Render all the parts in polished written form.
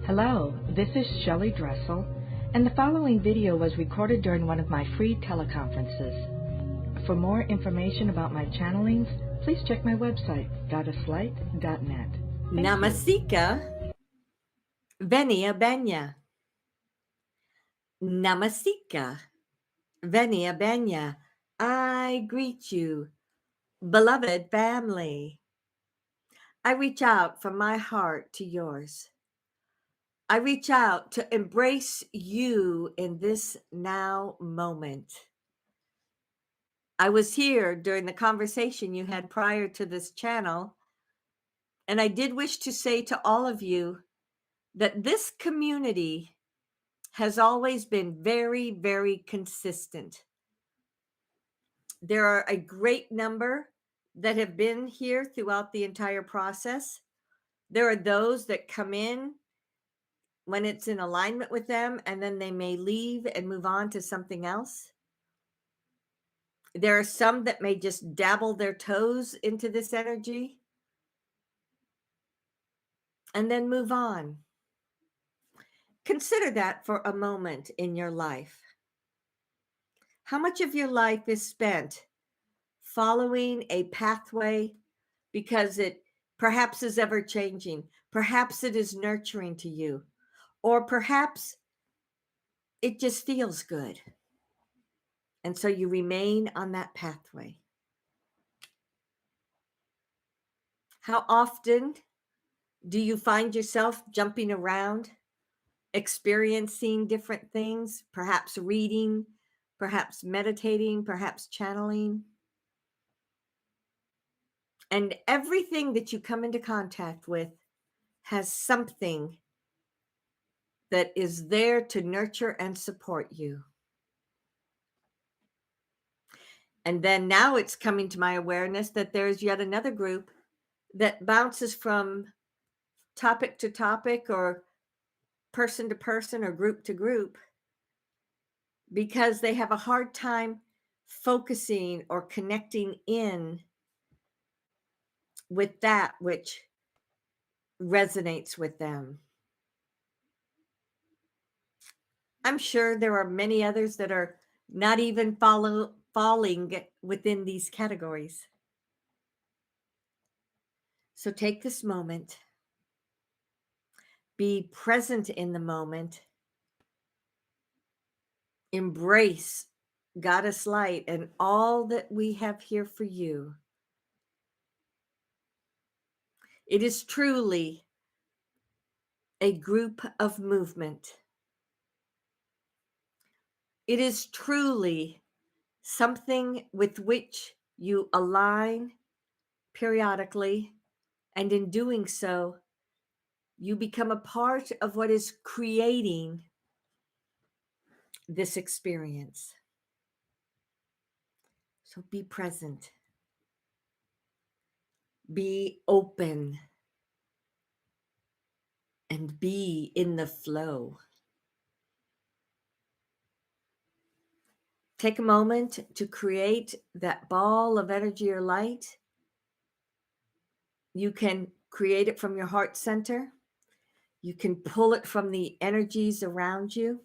Hello, this is Shelly Dressel, and the following video was recorded during one of my free teleconferences. For more information about my channelings, please check my website, goddesslight.net. Namasika, Venia Benya. Namasika, Venia Benya. I greet you, beloved family. I reach out from my heart to yours. I reach out to embrace you in this now moment. I was here during the conversation you had prior to this channel, and I did wish to say to all of you that this community has always been very, very consistent. There are a great number that have been here throughout the entire process. There are those that come in when it's in alignment with them, and then they may leave and move on to something else. There are some that may just dabble their toes into this energy and then move on. Consider that for a moment in your life. How much of your life is spent following a pathway because it perhaps is ever changing, perhaps it is nurturing to you, or perhaps it just feels good, and so you remain on that pathway? How often do you find yourself jumping around, experiencing different things, perhaps reading, perhaps meditating, perhaps channeling? And everything that you come into contact with has something that is there to nurture and support you. And then now it's coming to my awareness that there's yet another group that bounces from topic to topic or person to person or group to group because they have a hard time focusing or connecting in with that which resonates with them. I'm sure there are many others that are not even falling within these categories. So take this moment, be present in the moment, embrace Goddess Light and all that we have here for you. It is truly a group of movement. It is truly something with which you align periodically, and in doing so, you become a part of what is creating this experience. So be present, be open, and be in the flow. Take a moment to create that ball of energy or light. You can create it from your heart center. You can pull it from the energies around you.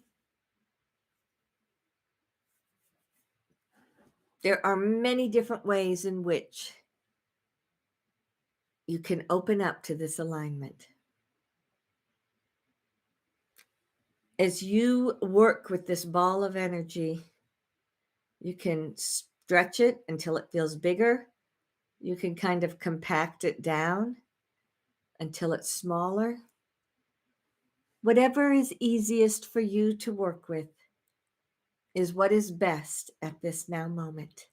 There are many different ways in which you can open up to this alignment. As you work with this ball of energy, you can stretch it until it feels bigger. You can kind of compact it down until it's smaller. Whatever is easiest for you to work with is what is best at this now moment.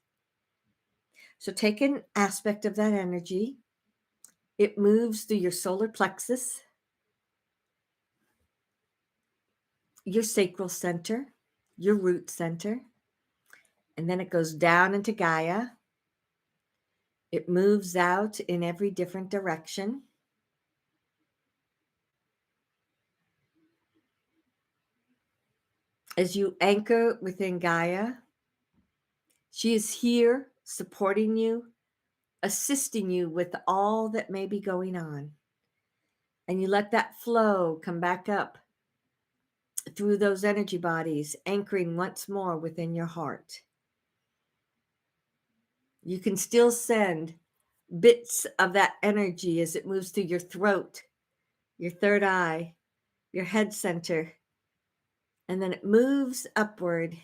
So take an aspect of that energy. It moves through your solar plexus, your sacral center, your root center, and then it goes down into Gaia. It moves out in every different direction. As you anchor within Gaia, she is here supporting you, assisting you with all that may be going on. And you let that flow come back up through those energy bodies, anchoring once more within your heart. You can still send bits of that energy as it moves through your throat, your third eye, your head center, and then it moves upward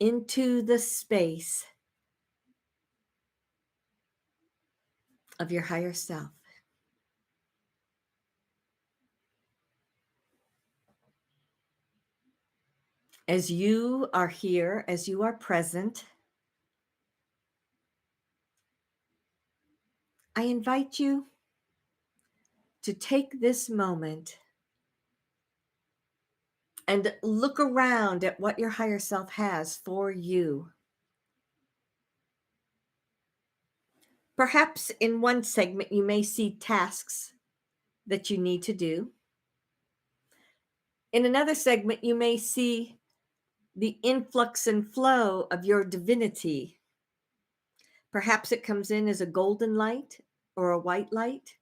into the space of your higher self. As you are here, as you are present, I invite you to take this moment and look around at what your higher self has for you. Perhaps in one segment, you may see tasks that you need to do. In another segment, you may see the influx and flow of your divinity. Perhaps it comes in as a golden light or a white light.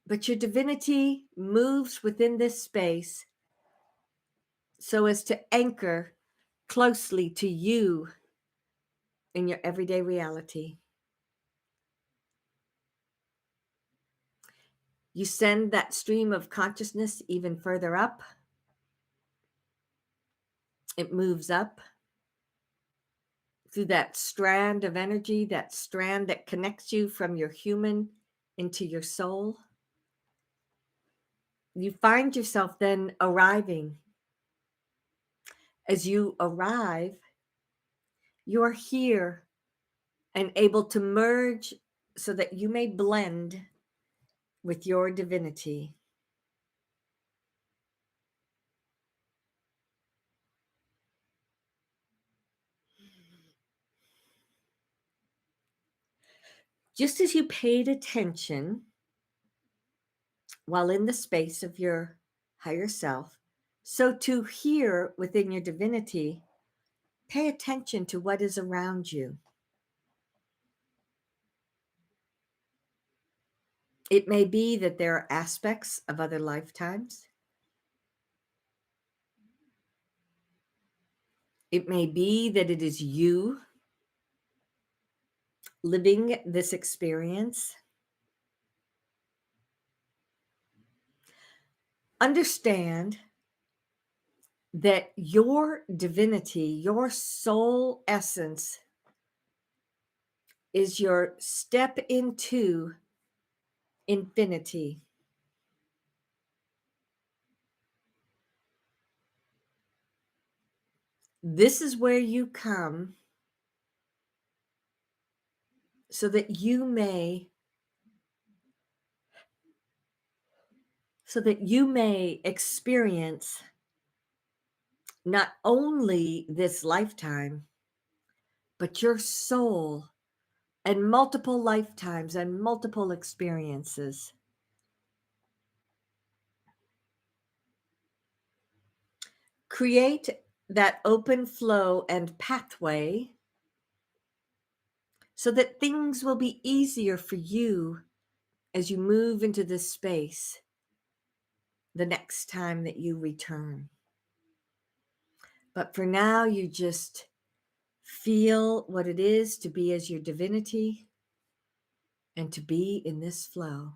But your divinity moves within this space so as to anchor closely to you in your everyday reality. You send that stream of consciousness even further up. It moves up through that strand of energy, that strand that connects you from your human into your soul. You find yourself then arriving. As you arrive, you are here and able to merge so that you may blend with your divinity. Just as you paid attention while in the space of your higher self, so too here within your divinity, pay attention to what is around you. It may be that there are aspects of other lifetimes. It may be that it is you living this experience. Understand that your divinity, your soul essence, is your step into infinity. This is where you come so that you may experience not only this lifetime, but your soul and multiple lifetimes and multiple experiences. Create that open flow and pathway so that things will be easier for you as you move into this space the next time that you return. But for now, you just feel what it is to be as your divinity and to be in this flow.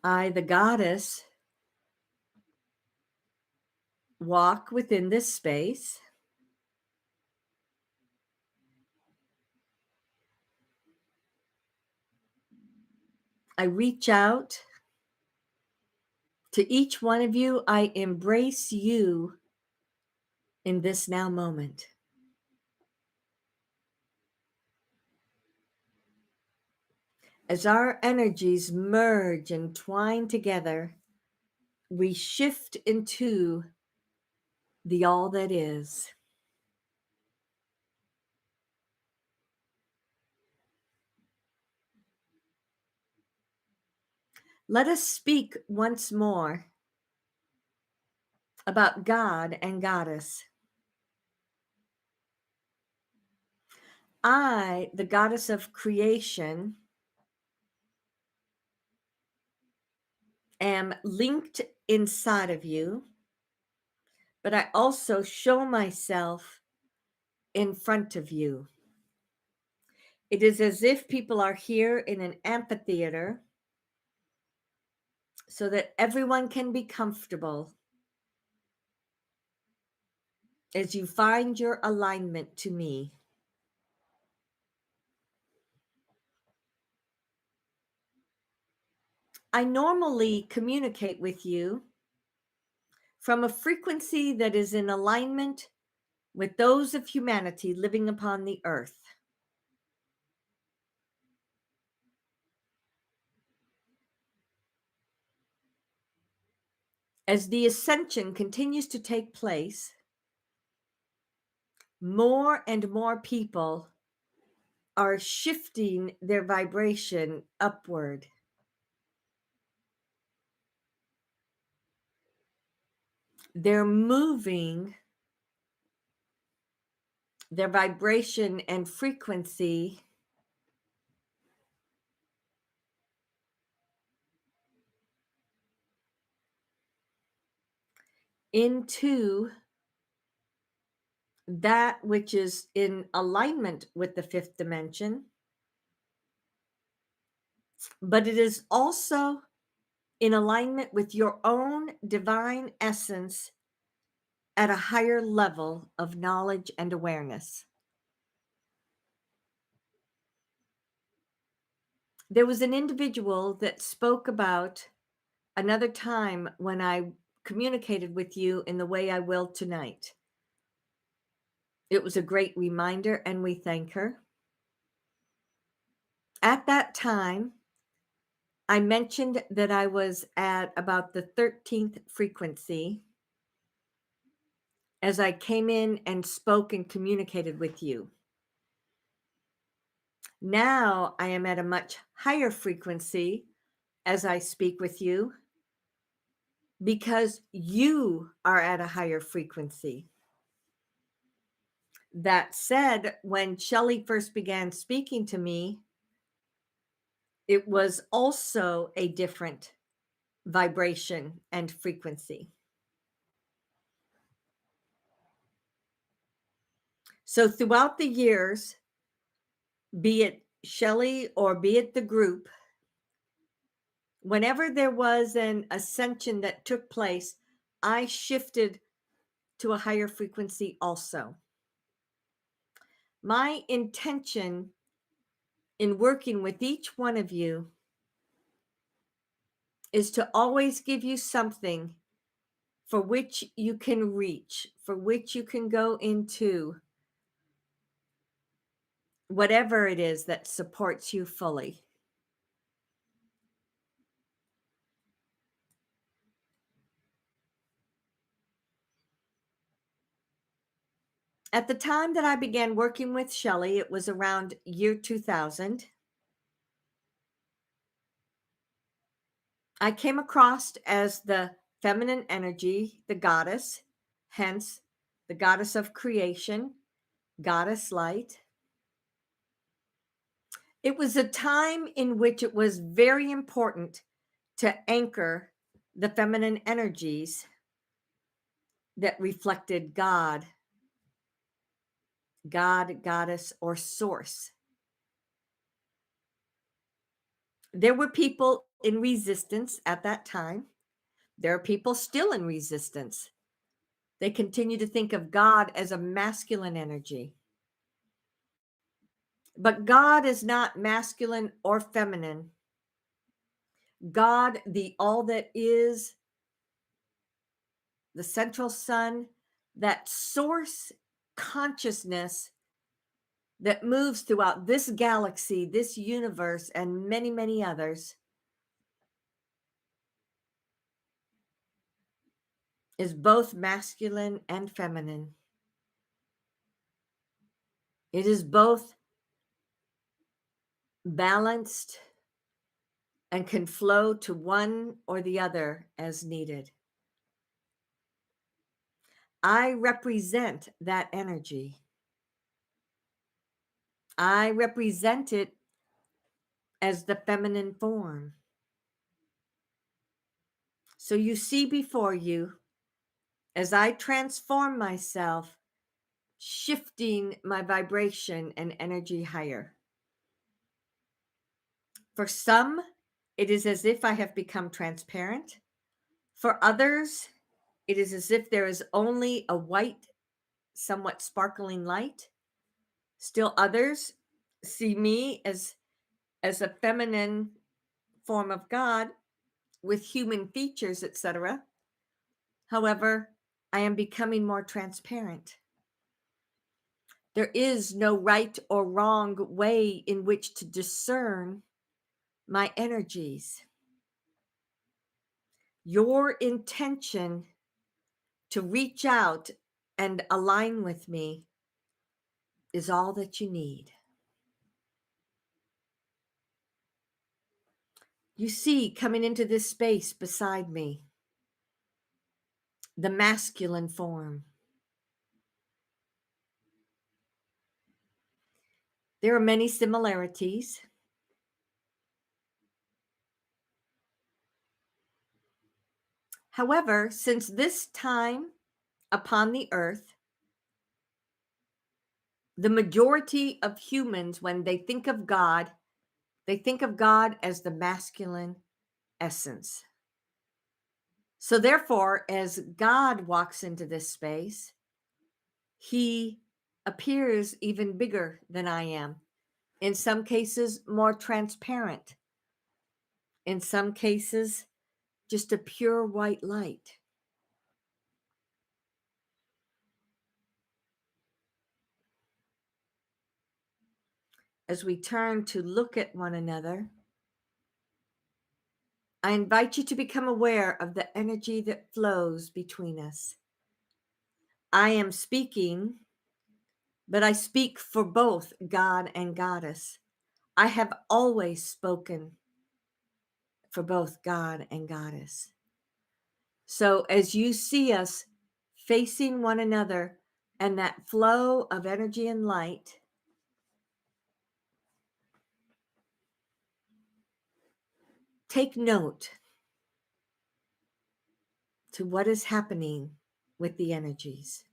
I, the goddess, walk within this space. I reach out to each one of you. I embrace you in this now moment. As our energies merge and twine together, we shift into the all that is. Let us speak once more about God and Goddess. I, the goddess of creation, am linked inside of you, but I also show myself in front of you. It is as if people are here in an amphitheater so that everyone can be comfortable as you find your alignment to me. I normally communicate with you from a frequency that is in alignment with those of humanity living upon the earth. As the ascension continues to take place, more and more people are shifting their vibration upward. They're moving their vibration and frequency into that which is in alignment with the fifth dimension, but it is also in alignment with your own divine essence at a higher level of knowledge and awareness. There was an individual that spoke about another time when I communicated with you in the way I will tonight. It was a great reminder, and we thank her. At that time, I mentioned that I was at about the 13th frequency as I came in and spoke and communicated with you. Now I am at a much higher frequency as I speak with you because you are at a higher frequency. That said, when Shelly first began speaking to me, it was also a different vibration and frequency. So throughout the years, be it Shelly or be it the group, whenever there was an ascension that took place, I shifted to a higher frequency also. My intention in working with each one of you is to always give you something for which you can reach, for which you can go into, whatever it is that supports you fully. At the time that I began working with Shelly, it was around year 2000. I came across as the feminine energy, the goddess, hence the goddess of creation, goddess light. It was a time in which it was very important to anchor the feminine energies that reflected God, goddess, or source. There were people in resistance at that time. There are people still in resistance. They continue to think of God as a masculine energy. But God is not masculine or feminine. God, the all that is, the central sun, that source consciousness that moves throughout this galaxy, this universe, and many, many others, is both masculine and feminine. It is both balanced and can flow to one or the other as needed. I represent that energy. I represent it as the feminine form. So you see before you, as I transform myself, shifting my vibration and energy higher. For some, it is as if I have become transparent. For others, it is as if there is only a white, somewhat sparkling light. Still others see me as a feminine form of God with human features, etc. However, I am becoming more transparent. There is no right or wrong way in which to discern my energies. Your intention to reach out and align with me is all that you need. You see, coming into this space beside me, the masculine form. There are many similarities. However, since this time upon the earth, the majority of humans, when they think of God as the masculine essence. So therefore, as God walks into this space, he appears even bigger than I am. In some cases, more transparent. In some cases, just a pure white light. As we turn to look at one another, I invite you to become aware of the energy that flows between us. I am speaking, but I speak for both God and Goddess. I have always spoken for both God and Goddess. So as you see us facing one another and that flow of energy and light, take note to what is happening with the energies.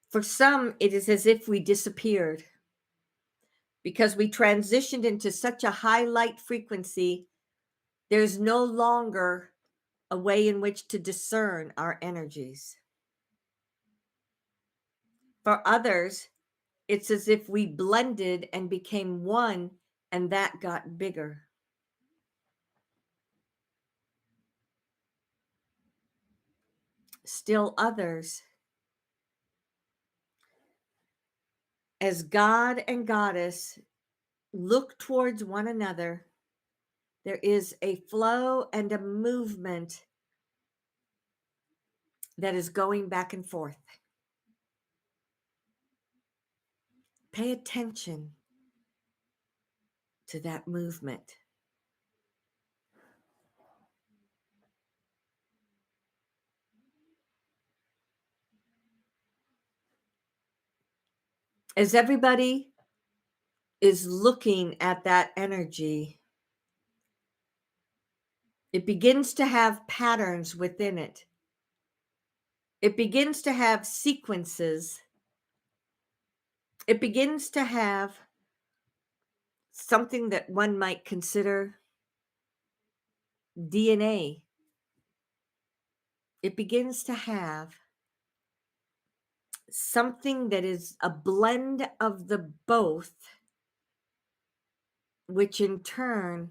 For some, it is as if we disappeared because we transitioned into such a high light frequency. There's no longer a way in which to discern our energies. For others, it's as if we blended and became one, and that got bigger. Still others, as God and Goddess look towards one another, there is a flow and a movement that is going back and forth. Pay attention to that movement. As everybody is looking at that energy, it begins to have patterns within it. It begins to have sequences. It begins to have something that one might consider DNA. It begins to have something that is a blend of the both, which in turn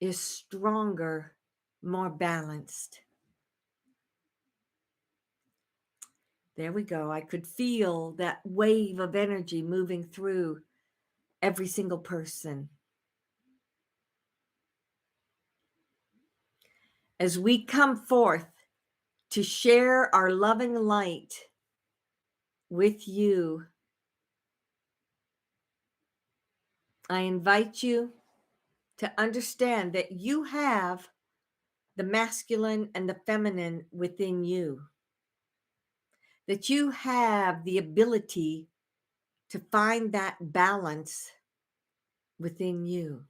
is stronger, more balanced. There we go. I could feel that wave of energy moving through every single person. As we come forth to share our loving light with you, I invite you to understand that you have the masculine and the feminine within you, that you have the ability to find that balance within you.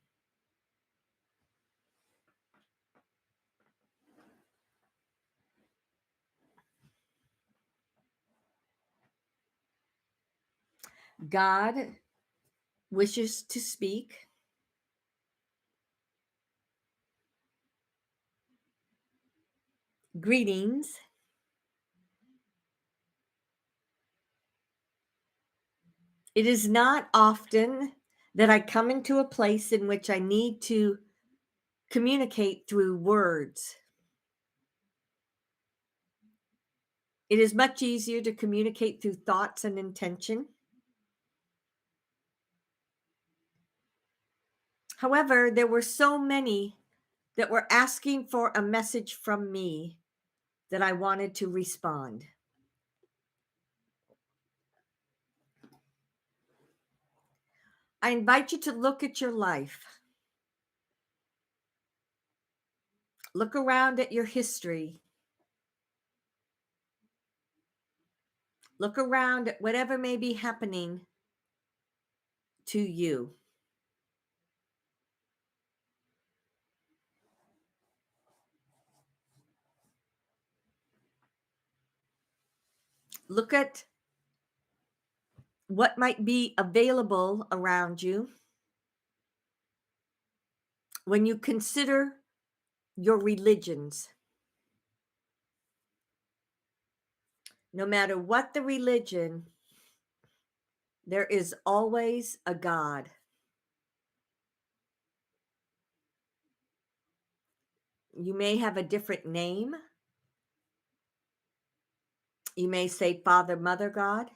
God wishes to speak. Greetings. It is not often that I come into a place in which I need to communicate through words. It is much easier to communicate through thoughts and intention. However, there were so many that were asking for a message from me that I wanted to respond. I invite you to look at your life. Look around at your history. Look around at whatever may be happening to you. Look at what might be available around you when you consider your religions. No matter what the religion, there is always a God. You may have a different name. You may say Father, Mother God.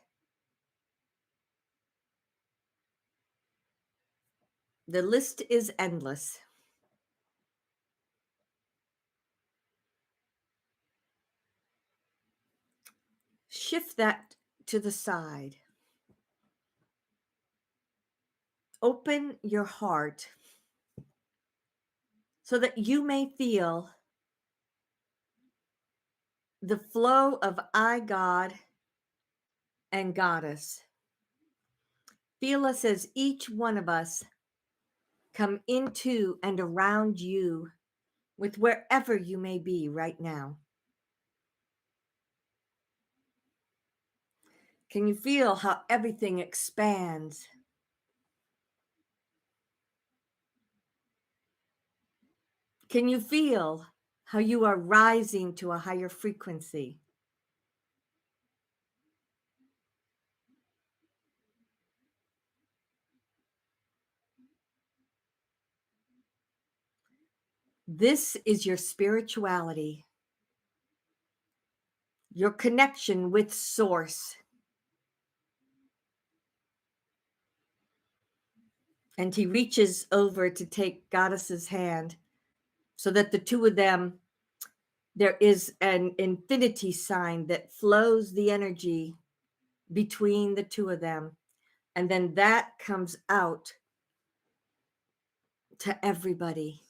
The list is endless. Shift that to the side. Open your heart so that you may feel the flow of I, God, and Goddess. Feel us as each one of us come into and around you with wherever you may be right now. Can you feel how everything expands? Can you feel how you are rising to a higher frequency? This is your spirituality, your connection with Source. And he reaches over to take Goddess's hand so that the two of them, there is an infinity sign that flows the energy between the two of them. And then that comes out to everybody.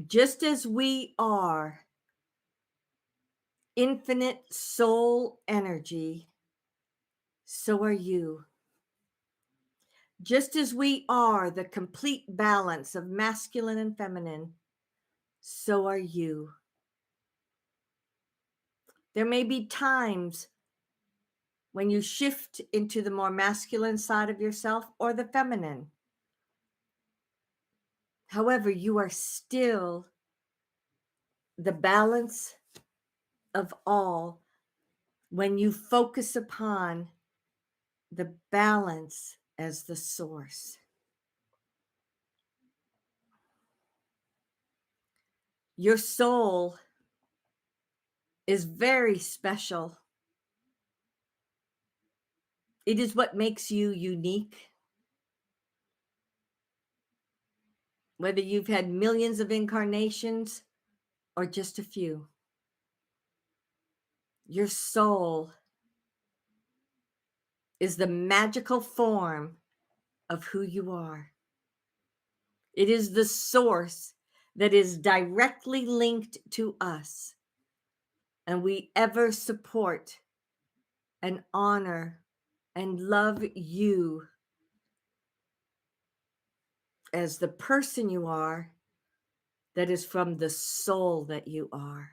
Just as we are infinite soul energy, so are you. Just as we are the complete balance of masculine and feminine, so are you. There may be times when you shift into the more masculine side of yourself or the feminine. However, you are still the balance of all when you focus upon the balance as the source. Your soul is very special. It is what makes you unique. Whether you've had millions of incarnations or just a few, your soul is the magical form of who you are. It is the source that is directly linked to us, and we ever support and honor and love you as the person you are, that is from the soul that you are.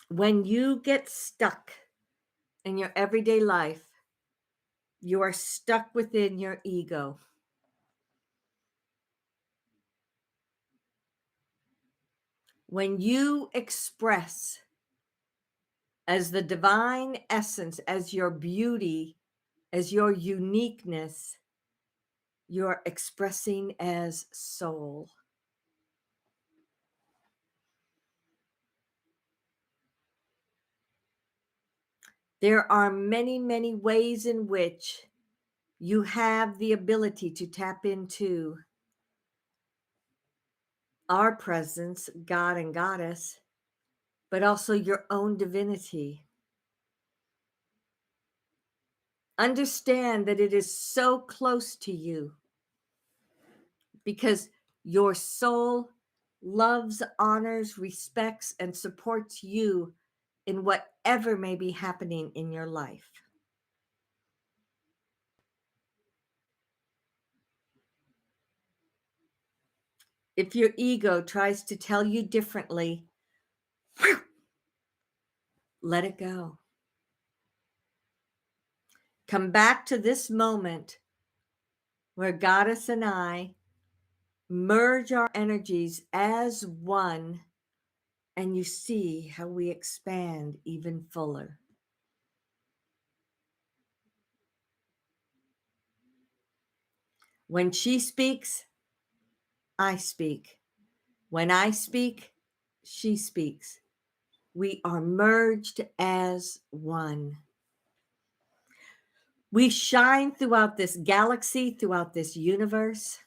When you get stuck in your everyday life, you are stuck within your ego. When you express as the divine essence, as your beauty, as your uniqueness, you're expressing as soul. There are many, many ways in which you have the ability to tap into our presence, God and Goddess, but also your own divinity. Understand that it is so close to you because your soul loves, honors, respects, and supports you in whatever may be happening in your life. If your ego tries to tell you differently, let it go. Come back to this moment where Goddess and I merge our energies as one, and you see how we expand even fuller. When she speaks, I speak. When I speak, she speaks. We are merged as one. We shine throughout this galaxy, throughout this universe.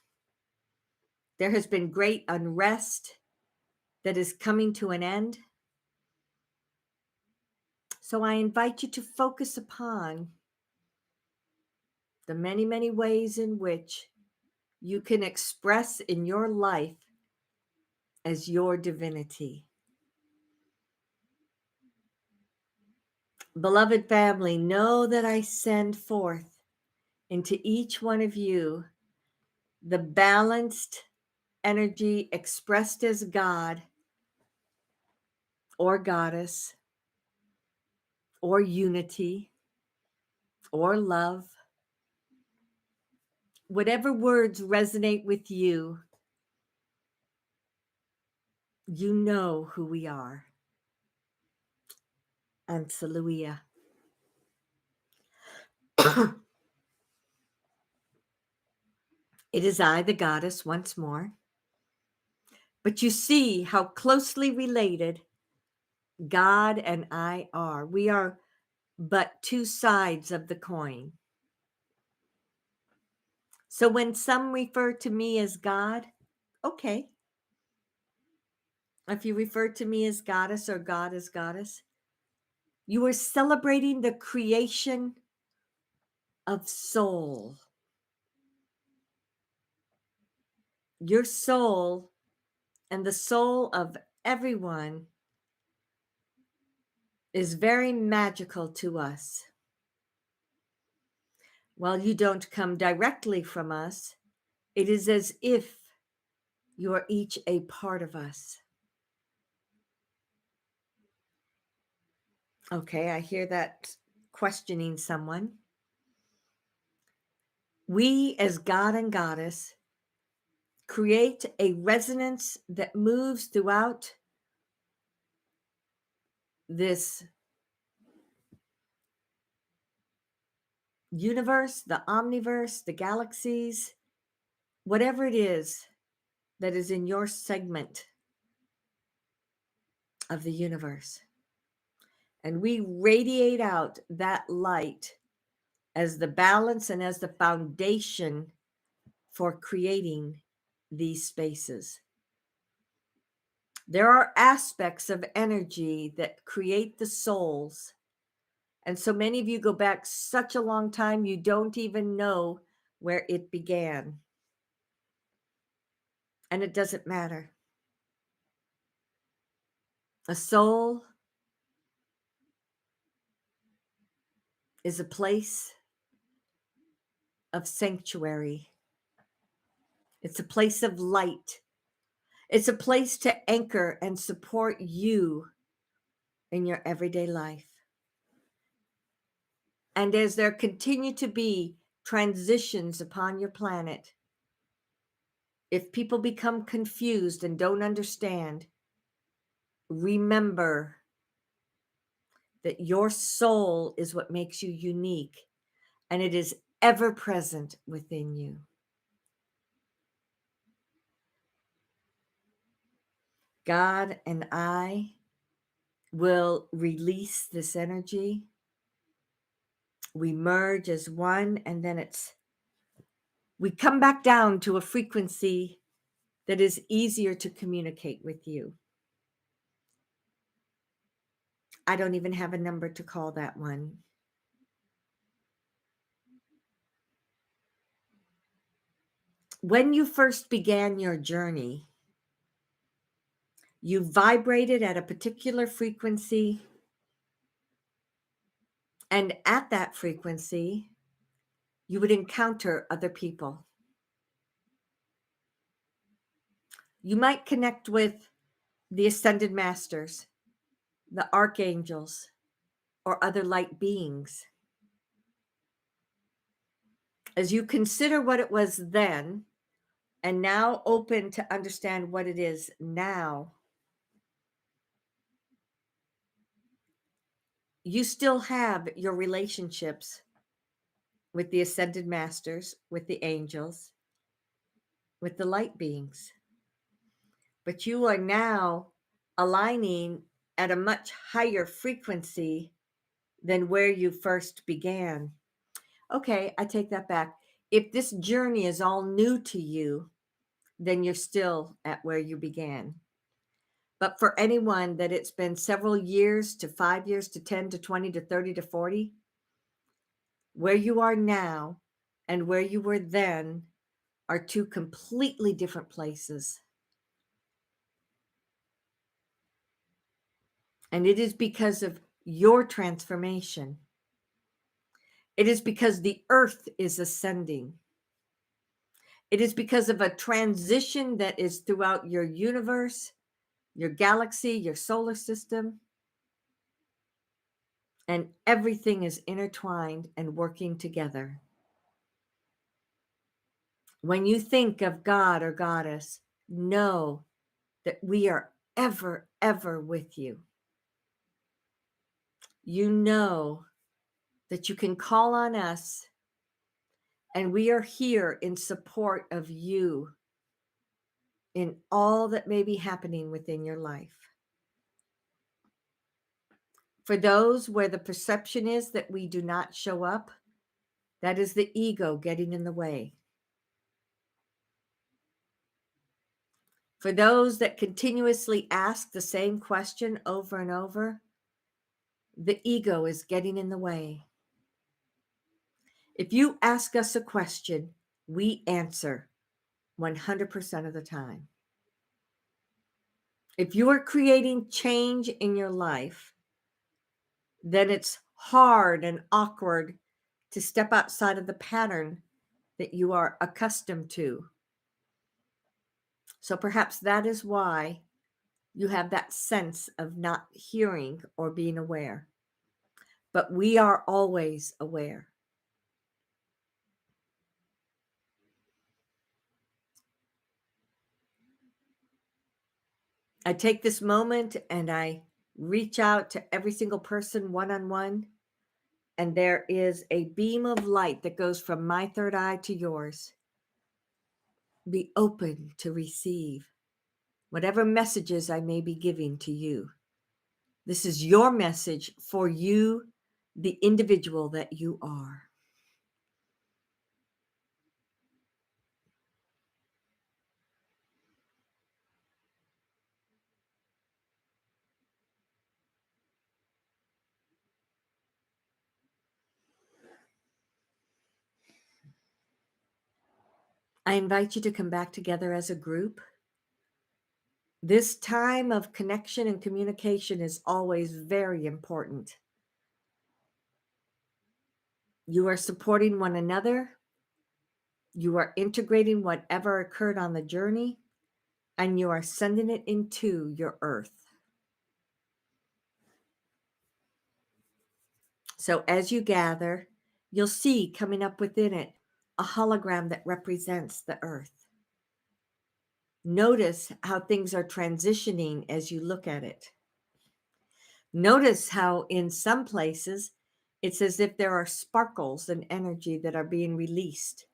There has been great unrest that is coming to an end. So I invite you to focus upon the many, many ways in which you can express in your life as your divinity. Beloved family, know that I send forth into each one of you the balanced energy expressed as God or Goddess or unity or love. Whatever words resonate with you, you know who we are. Ansaluia. It is I, the goddess, once more. But you see how closely related God and I are. We are but two sides of the coin. So when some refer to me as God, okay. If you refer to me as goddess or God as goddess, you are celebrating the creation of soul. Your soul and the soul of everyone is very magical to us. While you don't come directly from us, it is as if you are each a part of us. Okay, I hear that questioning someone. We, as God and Goddess, create a resonance that moves throughout this universe, the omniverse, the galaxies, whatever it is that is in your segment of the universe. And we radiate out that light as the balance and as the foundation for creating these spaces. There are aspects of energy that create the souls. And so many of you go back such a long time, you don't even know where it began. And it doesn't matter. A soul is a place of sanctuary. It's a place of light. It's a place to anchor and support you in your everyday life. And as there continue to be transitions upon your planet, if people become confused and don't understand, remember that your soul is what makes you unique, and it is ever present within you. God and I will release this energy. We merge as one, and then we come back down to a frequency that is easier to communicate with you. I don't even have a number to call that one. When you first began your journey, you vibrated at a particular frequency, and at that frequency, you would encounter other people. You might connect with the ascended masters, the archangels, or other light beings. As you consider what it was then, and now open to understand what it is now, you still have your relationships with the ascended masters, with the angels, with the light beings. But you are now aligning at a much higher frequency than where you first began. Okay, I take that back. If this journey is all new to you, then you're still at where you began. But for anyone that it's been several years to 5 years to 10 to 20 to 30 to 40, where you are now and where you were then are two completely different places. And it is because of your transformation. It is because the earth is ascending. It is because of a transition that is throughout your universe, your galaxy, your solar system. And everything is intertwined and working together. When you think of God or Goddess, know that we are ever, ever with you. You know that you can call on us, and we are here in support of you in all that may be happening within your life. For those where the perception is that we do not show up, that is the ego getting in the way. For those that continuously ask the same question over and over, the ego is getting in the way. If you ask us a question, we answer 100% of the time. If you are creating change in your life, then it's hard and awkward to step outside of the pattern that you are accustomed to. So perhaps that is why you have that sense of not hearing or being aware. But we are always aware. I take this moment and I reach out to every single person one-on-one, and there is a beam of light that goes from my third eye to yours. Be open to receive whatever messages I may be giving to you. This is your message for you, the individual that you are. I invite you to come back together as a group. This time of connection and communication is always very important. You are supporting one another. You are integrating whatever occurred on the journey, and you are sending it into your earth. So as you gather, you'll see coming up within it a hologram that represents the earth. Notice how things are transitioning as you look at it. Notice how in some places it's as if there are sparkles and energy that are being released.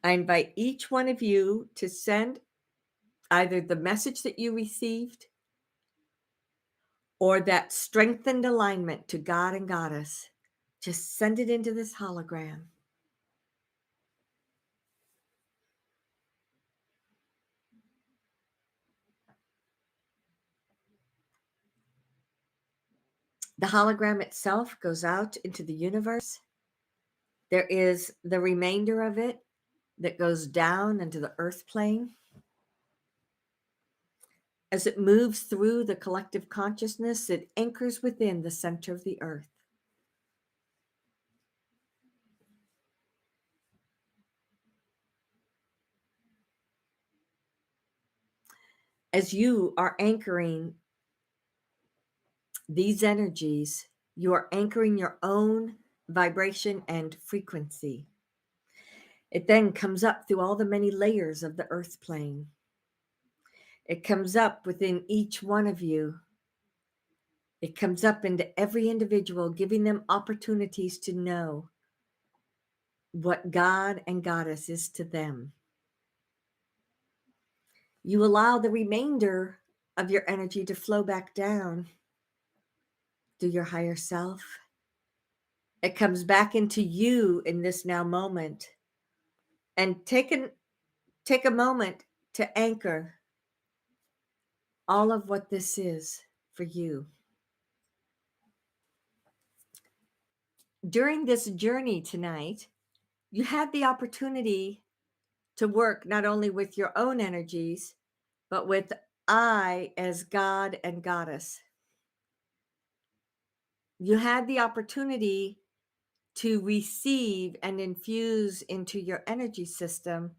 I invite each one of you to send either the message that you received or that strengthened alignment to God and Goddess. Just send it into this hologram. The hologram itself goes out into the universe. There is the remainder of it that goes down into the earth plane. As it moves through the collective consciousness, it anchors within the center of the earth. As you are anchoring these energies, you are anchoring your own vibration and frequency. It then comes up through all the many layers of the earth plane. It comes up within each one of you. It comes up into every individual, giving them opportunities to know what God and Goddess is to them. You allow the remainder of your energy to flow back down through your higher self. It comes back into you in this now moment. And take a moment to anchor all of what this is for you. During this journey tonight, you had the opportunity to work not only with your own energies, but with I as God and Goddess. You had the opportunity to receive and infuse into your energy system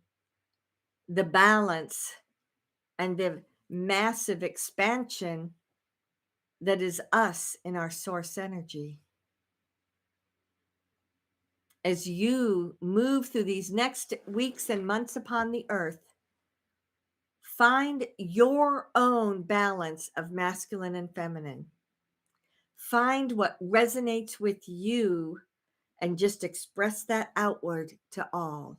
the balance and the massive expansion that is us in our source energy. As you move through these next weeks and months upon the earth, find your own balance of masculine and feminine. Find what resonates with you and just express that outward to all.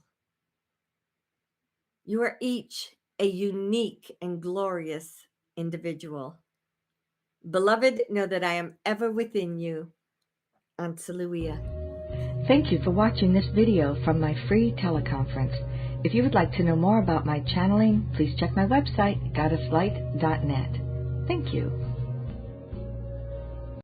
You are each a unique and glorious individual. Beloved, know that I am ever within you. Ansaluia. Thank you for watching this video from my free teleconference. If you would like to know more about my channeling, please check my website, goddesslight.net. Thank you.